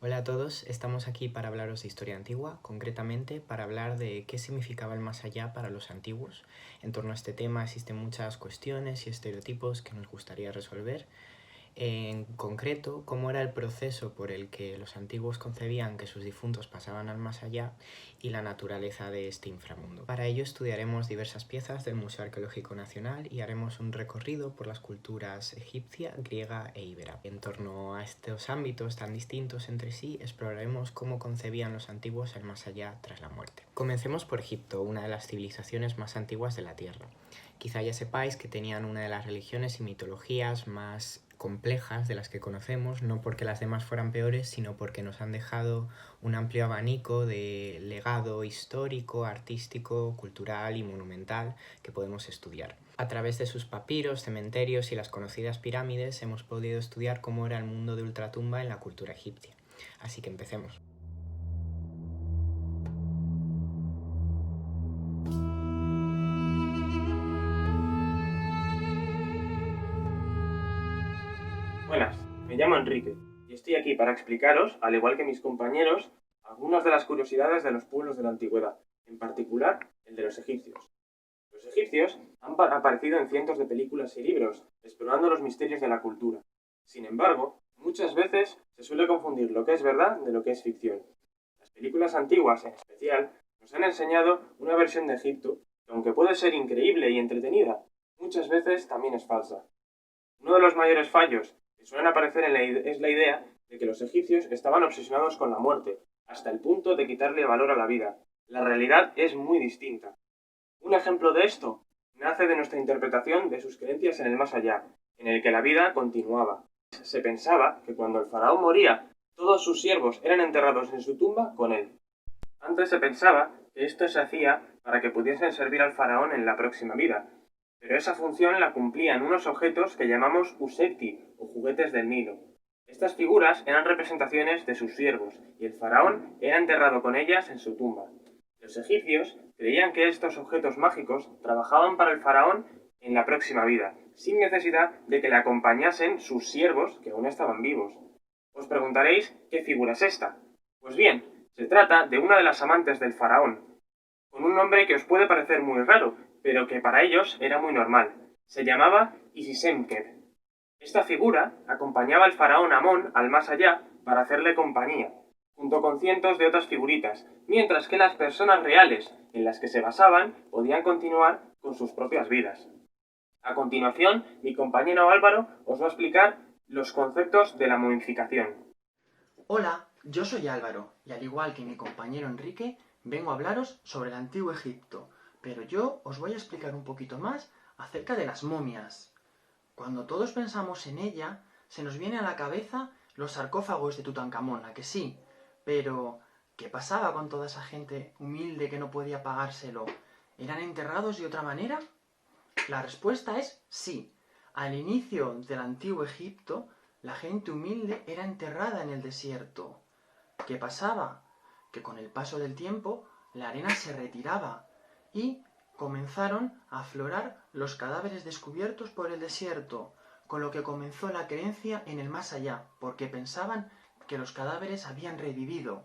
Hola a todos, estamos aquí para hablaros de historia antigua, concretamente para hablar de qué significaba el más allá para los antiguos. En torno a este tema existen muchas cuestiones y estereotipos que nos gustaría resolver. En concreto, cómo era el proceso por el que los antiguos concebían que sus difuntos pasaban al más allá y la naturaleza de este inframundo. Para ello estudiaremos diversas piezas del Museo Arqueológico Nacional y haremos un recorrido por las culturas egipcia, griega e íbera. En torno a estos ámbitos tan distintos entre sí, exploraremos cómo concebían los antiguos el más allá tras la muerte. Comencemos por Egipto, una de las civilizaciones más antiguas de la Tierra. Quizá ya sepáis que tenían una de las religiones y mitologías más complejas de las que conocemos, no porque las demás fueran peores, sino porque nos han dejado un amplio abanico de legado histórico, artístico, cultural y monumental que podemos estudiar. A través de sus papiros, cementerios y las conocidas pirámides hemos podido estudiar cómo era el mundo de ultratumba en la cultura egipcia. Así que empecemos. Buenas, me llamo Enrique y estoy aquí para explicaros, al igual que mis compañeros, algunas de las curiosidades de los pueblos de la antigüedad, en particular el de los egipcios. Los egipcios han aparecido en cientos de películas y libros, explorando los misterios de la cultura. Sin embargo, muchas veces se suele confundir lo que es verdad de lo que es ficción. Las películas antiguas, en especial, nos han enseñado una versión de Egipto que, aunque puede ser increíble y entretenida, muchas veces también es falsa. Uno de los mayores fallos que suelen aparecer es la idea de que los egipcios estaban obsesionados con la muerte, hasta el punto de quitarle valor a la vida. La realidad es muy distinta. Un ejemplo de esto nace de nuestra interpretación de sus creencias en el más allá, en el que la vida continuaba. Se pensaba que cuando el faraón moría, todos sus siervos eran enterrados en su tumba con él. Antes se pensaba que esto se hacía para que pudiesen servir al faraón en la próxima vida, pero esa función la cumplían unos objetos que llamamos usepti o juguetes del Nilo. Estas figuras eran representaciones de sus siervos y el faraón era enterrado con ellas en su tumba. Los egipcios creían que estos objetos mágicos trabajaban para el faraón en la próxima vida, sin necesidad de que le acompañasen sus siervos que aún estaban vivos. Os preguntaréis, ¿qué figura es esta? Pues bien, se trata de una de las amantes del faraón, con un nombre que os puede parecer muy raro, pero que para ellos era muy normal. Se llamaba Isisemkeb. Esta figura acompañaba al faraón Amón al más allá para hacerle compañía, junto con cientos de otras figuritas, mientras que las personas reales en las que se basaban podían continuar con sus propias vidas. A continuación, mi compañero Álvaro os va a explicar los conceptos de la momificación. Hola, yo soy Álvaro, y al igual que mi compañero Enrique, vengo a hablaros sobre el antiguo Egipto, pero yo os voy a explicar un poquito más acerca de las momias. Cuando todos pensamos en ella, se nos viene a la cabeza los sarcófagos de Tutankamón, ¿a que sí? Pero, ¿qué pasaba con toda esa gente humilde que no podía pagárselo? ¿Eran enterrados de otra manera? La respuesta es sí. Al inicio del antiguo Egipto, la gente humilde era enterrada en el desierto. ¿Qué pasaba? Que con el paso del tiempo la arena se retiraba y comenzaron a aflorar los cadáveres descubiertos por el desierto, con lo que comenzó la creencia en el más allá, porque pensaban que los cadáveres habían revivido.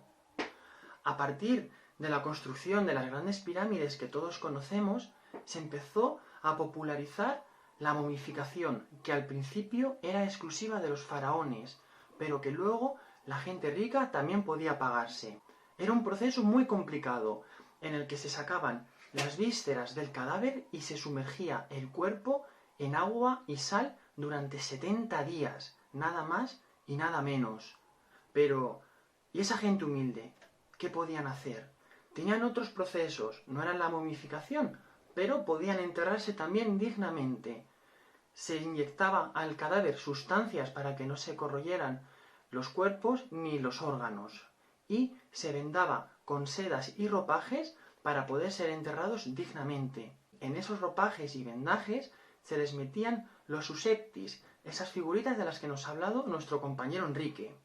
A partir de la construcción de las grandes pirámides que todos conocemos, se empezó a popularizar la momificación, que al principio era exclusiva de los faraones, pero que luego la gente rica también podía pagarse. Era un proceso muy complicado, en el que se sacaban las vísceras del cadáver y se sumergía el cuerpo en agua y sal durante 70 días, nada más y nada menos. Pero, ¿y esa gente humilde? ¿Qué podían hacer? Tenían otros procesos, no eran la momificación, pero podían enterrarse también dignamente. Se inyectaba al cadáver sustancias para que no se corroyeran los cuerpos ni los órganos, y se vendaba con sedas y ropajes para poder ser enterrados dignamente. En esos ropajes y vendajes se les metían los useptis, esas figuritas de las que nos ha hablado nuestro compañero Enrique.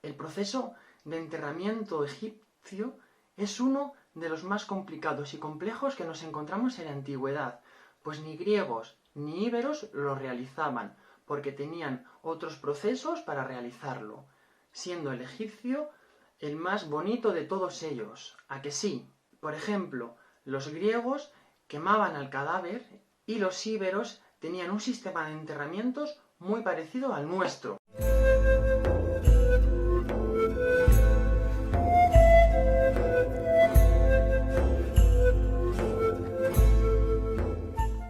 El proceso de enterramiento egipcio es uno de los más complicados y complejos que nos encontramos en la antigüedad, pues ni griegos ni íberos lo realizaban, porque tenían otros procesos para realizarlo. siendo el egipcio el más bonito de todos ellos. ¿A que sí? Por ejemplo, los griegos quemaban al cadáver y los íberos tenían un sistema de enterramientos muy parecido al nuestro.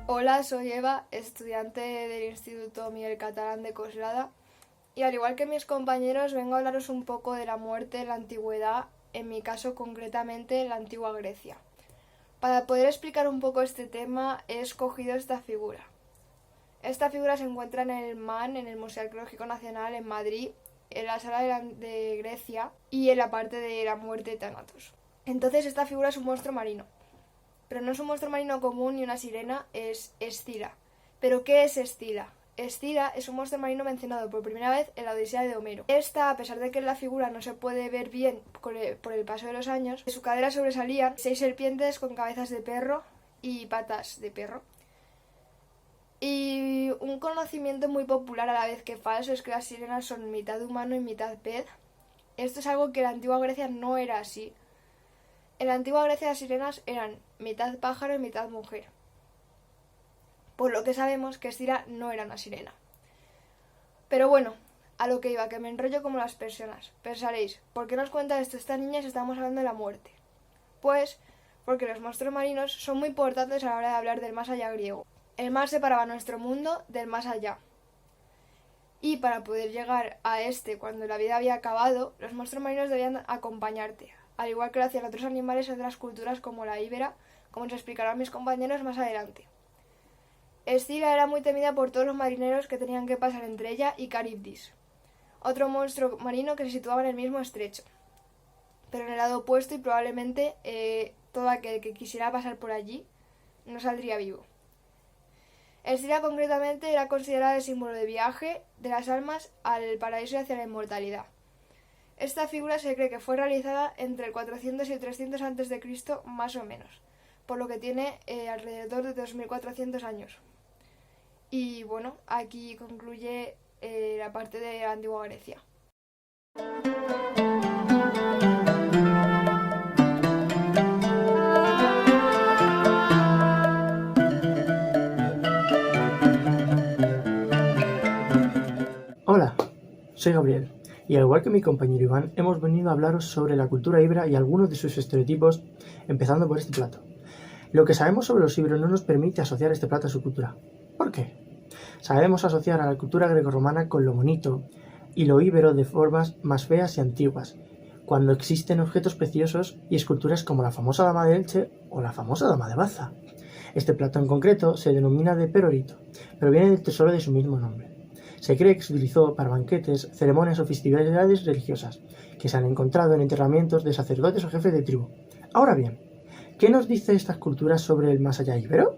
Hola, soy Eva, estudiante del Instituto Miguel Catalán de Coslada, y al igual que mis compañeros vengo a hablaros un poco de la muerte en la antigüedad, en mi caso concretamente en la antigua Grecia. Para poder explicar un poco este tema he escogido esta figura. Esta figura se encuentra en el MAN, en el Museo Arqueológico Nacional en Madrid, en la sala de Grecia y en la parte de la muerte de Thanatos. Entonces esta figura es un monstruo marino. Pero no es un monstruo marino común ni una sirena, es Escila. ¿Pero qué es Escila? Escila es un monstruo marino mencionado por primera vez en la Odisea de Homero. Esta, a pesar de que en la figura no se puede ver bien por el paso de los años, de su cadera sobresalían 6 serpientes con cabezas de perro y patas de perro. Y un conocimiento muy popular a la vez que falso es que las sirenas son mitad humano y mitad pez. Esto es algo que en la antigua Grecia no era así. En la antigua Grecia las sirenas eran mitad pájaro y mitad mujer. Por lo que sabemos que Escila no era una sirena. Pero bueno, a lo que iba, que me enrollo como las personas. Pensaréis, ¿por qué nos cuenta esto esta niña si estamos hablando de la muerte? Pues porque los monstruos marinos son muy importantes a la hora de hablar del más allá griego. El mar separaba nuestro mundo del más allá. Y para poder llegar a este cuando la vida había acabado, los monstruos marinos debían acompañarte, al igual que lo hacían otros animales de otras culturas como la íbera, como nos explicarán mis compañeros más adelante. Escila era muy temida por todos los marineros que tenían que pasar entre ella y Caribdis, otro monstruo marino que se situaba en el mismo estrecho, pero en el lado opuesto, y probablemente todo aquel que quisiera pasar por allí no saldría vivo. Escila concretamente era considerada el símbolo de viaje de las almas al paraíso y hacia la inmortalidad. Esta figura se cree que fue realizada entre el 400 y el 300 a.C. más o menos, por lo que tiene alrededor de 2400 años. Y bueno, aquí concluye la parte de la antigua Grecia. Hola, soy Gabriel, y al igual que mi compañero Iván, hemos venido a hablaros sobre la cultura íbera y algunos de sus estereotipos, empezando por este plato. Lo que sabemos sobre los íberos no nos permite asociar este plato a su cultura. ¿Por qué? Sabemos asociar a la cultura grecorromana con lo bonito y lo íbero de formas más feas y antiguas, cuando existen objetos preciosos y esculturas como la famosa dama de Elche o la famosa dama de Baza. Este plato en concreto se denomina de perorito, pero viene del tesoro de su mismo nombre. Se cree que se utilizó para banquetes, ceremonias o festividades religiosas, que se han encontrado en enterramientos de sacerdotes o jefes de tribu. Ahora bien, ¿qué nos dice estas culturas sobre el más allá íbero?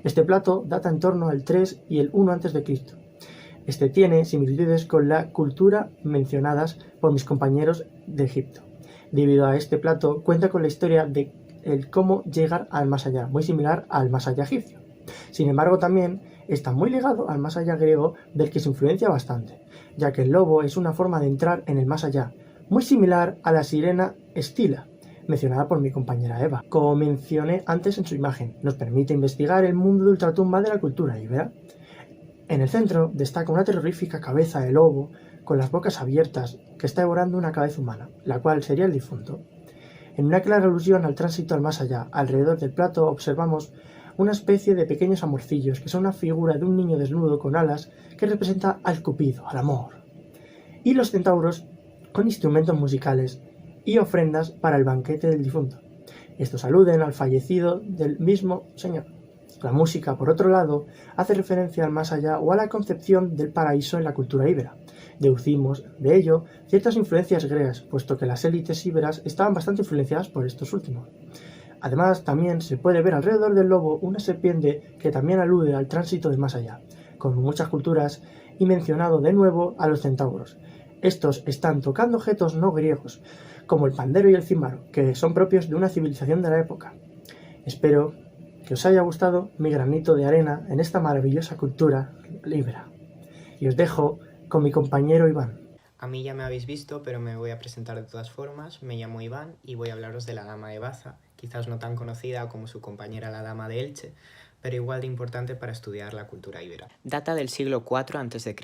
Este plato data en torno al 3 y el 1 a.C. Este tiene similitudes con la cultura mencionadas por mis compañeros de Egipto. Debido a este plato, cuenta con la historia de cómo llegar al más allá, muy similar al más allá egipcio. Sin embargo, también está muy ligado al más allá griego, del que se influencia bastante, ya que el lobo es una forma de entrar en el más allá, muy similar a la sirena Escila, mencionada por mi compañera Eva. Como mencioné antes en su imagen, nos permite investigar el mundo de ultratumba de la cultura íbera. En el centro destaca una terrorífica cabeza de lobo con las bocas abiertas que está devorando una cabeza humana, la cual sería el difunto. En una clara alusión al tránsito al más allá, alrededor del plato observamos una especie de pequeños amorcillos que son una figura de un niño desnudo con alas que representa al Cupido, al amor. Y los centauros con instrumentos musicales y ofrendas para el banquete del difunto. Estos aluden al fallecido del mismo señor. La música, por otro lado, hace referencia al más allá o a la concepción del paraíso en la cultura íbera. Deducimos de ello ciertas influencias griegas, puesto que las élites íberas estaban bastante influenciadas por estos últimos. Además, también se puede ver alrededor del lobo una serpiente que también alude al tránsito del más allá, como muchas culturas, y mencionado de nuevo a los centauros. Estos están tocando objetos no griegos, como el pandero y el címbalo, que son propios de una civilización de la época. Espero que os haya gustado mi granito de arena en esta maravillosa cultura íbera. Y os dejo con mi compañero Iván. A mí ya me habéis visto, pero me voy a presentar de todas formas. Me llamo Iván y voy a hablaros de la Dama de Baza, quizás no tan conocida como su compañera la Dama de Elche, pero igual de importante para estudiar la cultura íbera. Data del siglo IV a.C.,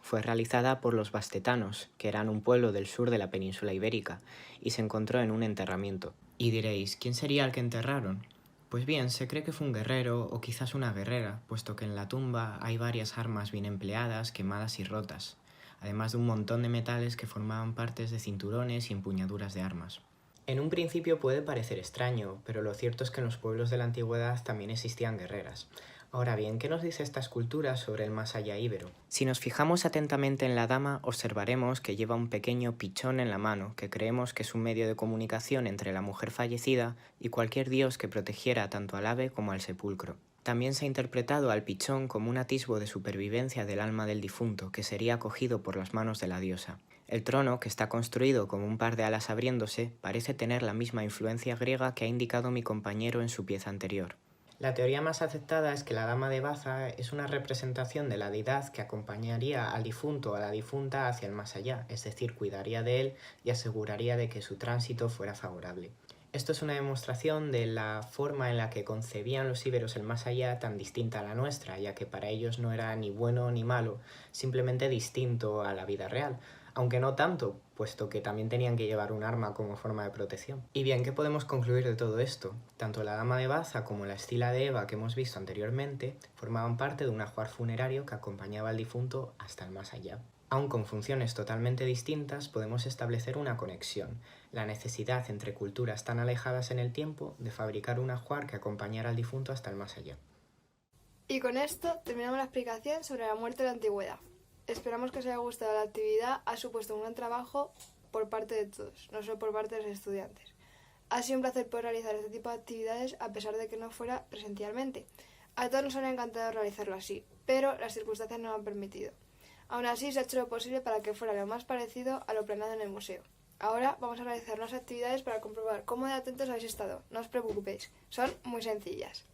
fue realizada por los bastetanos, que eran un pueblo del sur de la península ibérica, y se encontró en un enterramiento. Y diréis, ¿quién sería el que enterraron? Pues bien, se cree que fue un guerrero o quizás una guerrera, puesto que en la tumba hay varias armas bien empleadas, quemadas y rotas, además de un montón de metales que formaban partes de cinturones y empuñaduras de armas. En un principio puede parecer extraño, pero lo cierto es que en los pueblos de la antigüedad también existían guerreras. Ahora bien, ¿qué nos dice esta escultura sobre el más allá íbero? Si nos fijamos atentamente en la dama, observaremos que lleva un pequeño pichón en la mano, que creemos que es un medio de comunicación entre la mujer fallecida y cualquier dios que protegiera tanto al ave como al sepulcro. También se ha interpretado al pichón como un atisbo de supervivencia del alma del difunto, que sería acogido por las manos de la diosa. El trono, que está construido como un par de alas abriéndose, parece tener la misma influencia griega que ha indicado mi compañero en su pieza anterior. La teoría más aceptada es que la Dama de Baza es una representación de la deidad que acompañaría al difunto o a la difunta hacia el más allá, es decir, cuidaría de él y aseguraría de que su tránsito fuera favorable. Esto es una demostración de la forma en la que concebían los íberos el más allá tan distinta a la nuestra, ya que para ellos no era ni bueno ni malo, simplemente distinto a la vida real, aunque no tanto, puesto que también tenían que llevar un arma como forma de protección. Y bien, ¿qué podemos concluir de todo esto? Tanto la Dama de Baza como la Escila de Eva que hemos visto anteriormente formaban parte de un ajuar funerario que acompañaba al difunto hasta el más allá. Aun con funciones totalmente distintas, podemos establecer una conexión, la necesidad entre culturas tan alejadas en el tiempo de fabricar un ajuar que acompañara al difunto hasta el más allá. Y con esto terminamos la explicación sobre la muerte de la antigüedad. Esperamos que os haya gustado la actividad, ha supuesto un gran trabajo por parte de todos, no solo por parte de los estudiantes. Ha sido un placer poder realizar este tipo de actividades a pesar de que no fuera presencialmente. A todos nos habría encantado realizarlo así, pero las circunstancias no lo han permitido. Aún así, se ha hecho lo posible para que fuera lo más parecido a lo planeado en el museo. Ahora vamos a realizar unas actividades para comprobar cómo de atentos habéis estado. No os preocupéis, son muy sencillas.